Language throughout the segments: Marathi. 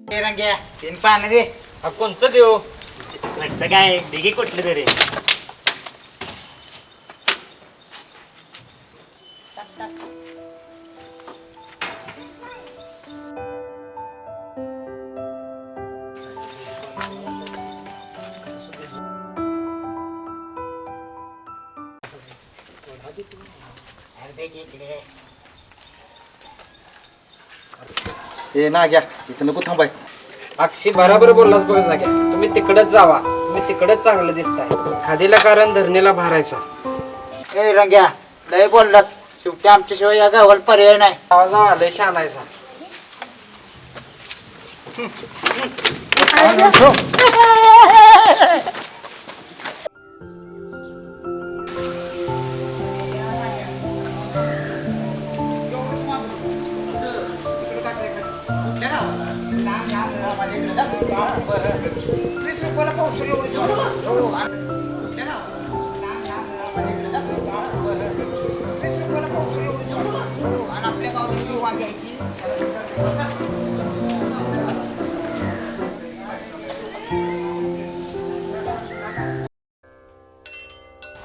रंग्या तीन पाणी दे. कोणचं देऊ? काय दिघे कुठले तरी. ए ना घ्या इथं नको थांबायचं. अक्षी बराबर बोललास बघ जाग्या. तुम्ही तिकडच जावा, तुम्ही तिकडच चांगलं दिसताय. खादीला कारण धरणीला भरायचा. ए रंग्या लय बोललात, शेवटी आमच्याशिवाय या गावाला पर्याय नाही. आवाज आलाय शानायचा.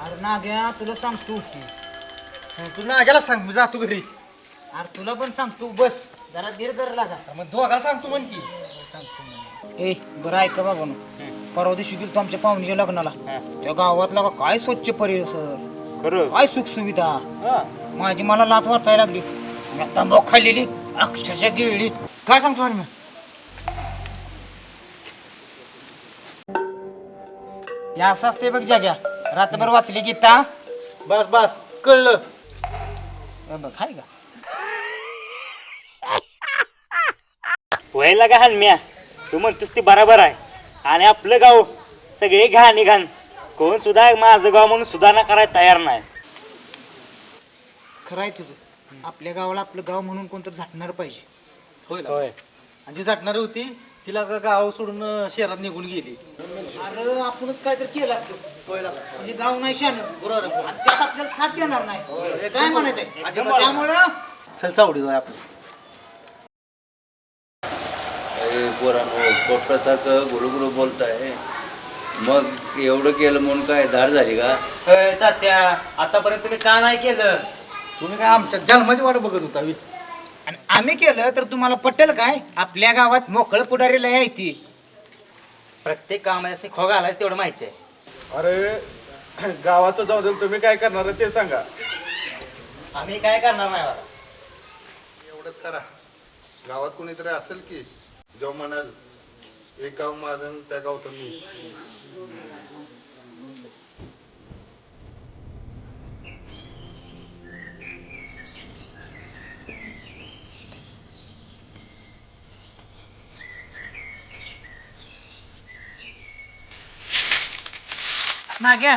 अरे ना घ्या तुला सांगतो, तू नाग्याला सांग मी जातो घरी. अरे तुला पण सांगतो बस जरा धीर धर लागा. मग दोघाला सांगतो म्हण की. ए बरं ऐका बाबा, परवा दिवशी गेलो आमच्या पाहुणीच्या लग्नाला. त्या गावातला का काय स्वच्छ परिसर, काय सुख सुविधा. माझी मला लात वाटायला लागली. मी आता मोख खाल्लेली अक्षरशः गिळली. काय सांगतो आणि मी या असंच ते बघ जाग्या, रात्रभर वाचली गीता. बस बस कळलं. बघ हाय का व्हायला का हलम्या, तू म्हणतोस ती बराबर आहे. आणि आपलं गाव सगळे घाण घाण, कोण सुद्धा माझं गाव म्हणून सुधारणा करायला तयार नाही. खरं आहे तुझं. आपल्या गावाला आपलं गाव म्हणून कोणतं झाटणार पाहिजे. होय. आणि जी झटणारी होती तिला का गाव सोडून शहरात निघून गेली. अरे आपणच काहीतरी केलं असतं म्हणजे गाव नाही शान बरोबर, आणि त्यात आपल्याला साथ देणार नाही. काय म्हणायचंय त्यामुळं चल चावडी जाऊ आपण. पोरांनो पोपटासारखं गुळुगुळू बोलताय. मग एवढं केलं म्हणून काय धाड झाली का? तात्या आतापर्यंत तुम्ही का नाही केलं? तुम्ही काय आमच्या जन्माची वाट बघत होता. आणि आम्ही केलं तर तुम्हाला पटेल काय? आपल्या गावात मोकळं पुढारी लय आहे ती. प्रत्येक कामाने खो घालायचं तेवढं माहिती आहे. अरे गावाचं जाऊ दे, तुम्ही काय करणार ते सांगा. आम्ही काय करणार नाही बाबा. एवढंच करा, गावात कोणीतरी असेल की जो म्हणाल एक गाव माझं आणि त्या गावचं मी. नाग्या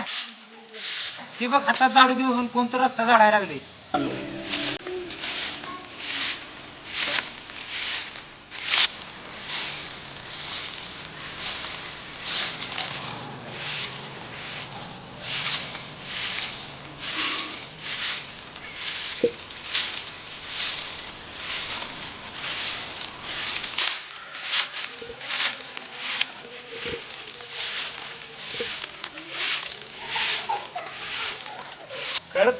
ती बघ हातात झाडू घेऊन कोणतं रस्ता झाडायला लागले.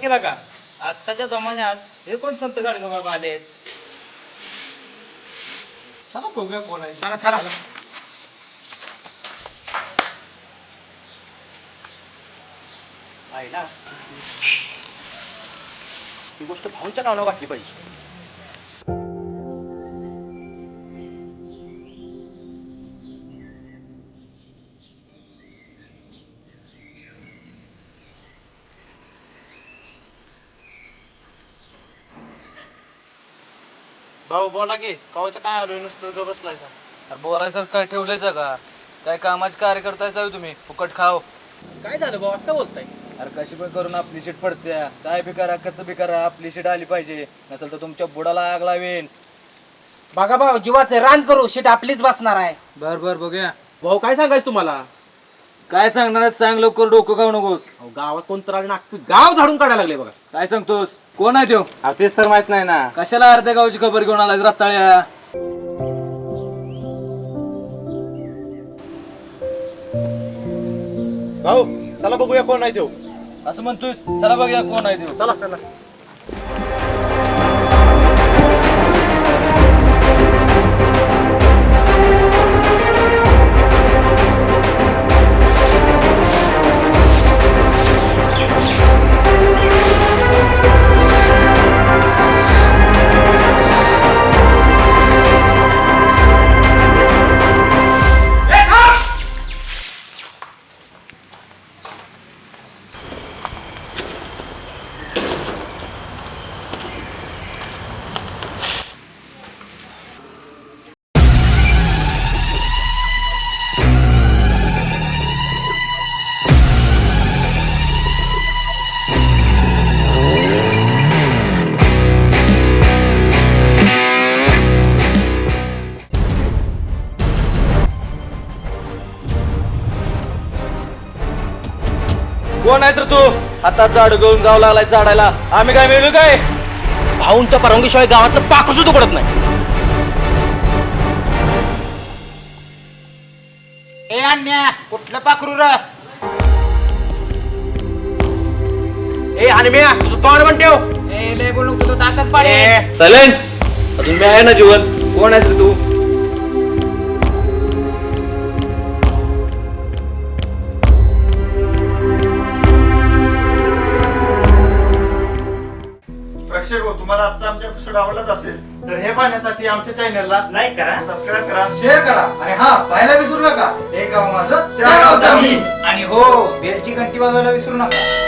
केला का आत्ताच्या जमान्यात हे कोण संत गाडगे आले चला बघूया कोण आहे. चला चला आहे ना ही गोष्ट भाऊंच्या कानावर वाटली पाहिजे. भाऊ बोला की कवाचं काय आलोय नुसतं ग बसलायचा. अरे बोलायसारखं काय ठेवलंयच का? काय कामाचे कार्य करताय तुम्ही फुकट खाव. काय झालं भाऊ असं का बोलताय? अरे कशी पण करून आपली शीट पडत्या. काय बी करा कसं बी करा आपली शीट आली पाहिजे. नसेल तर तुमच्या बुडाला आग लावेन. बघा भाऊ जीवाचे रान करू शीट आपलीच बसणार आहे. बर बर बघूया. भाऊ काय सांगायचं तुम्हाला? काय सांगणार सांग लवकर डोकं खाऊ नकोस. अहो, गावात कोण तर आले नागपूर गाव झाडून काढायला लागले बघा. काय सांगतोस? कोण आहे तो? तेच तर माहित नाही ना. कशाला अर्ध्या गावची खबर घेऊन आलाय रताळ्या? भाऊ चला बघूया कोण आहे तो. असं म्हणतोय चला बघूया कोण आहे तो. चला चला. कोण आहे सर तू? हातात झाड घेऊन जाऊ लागलाय झाडायला. आम्ही काय मिळू काय? भाऊंच्या परवानगीशिवाय गावातलं पाखरू सुद्धा पडत नाही. ए अन्या कुठलं पाखरू र? ए आणि मी तुझं तोंड पण ठेव. ए लय बोलू नको तो दातच पाडे. चालेल अजून मी आहे ना जीवन. कोण आहेस रे तू? प्रेक्षक हो, तुम्हाला आजचा आमचा एपिसोड आवडलाच असेल तर हे पाहण्यासाठी आमच्या चॅनलला लाईक करा सबस्क्राईब करा, शेअर करा आणि हा पाहायला विसरू नका. एक गाव माझं त्या गावचा मी. आणि हो बेलची घंटी वाजवायला विसरू नका.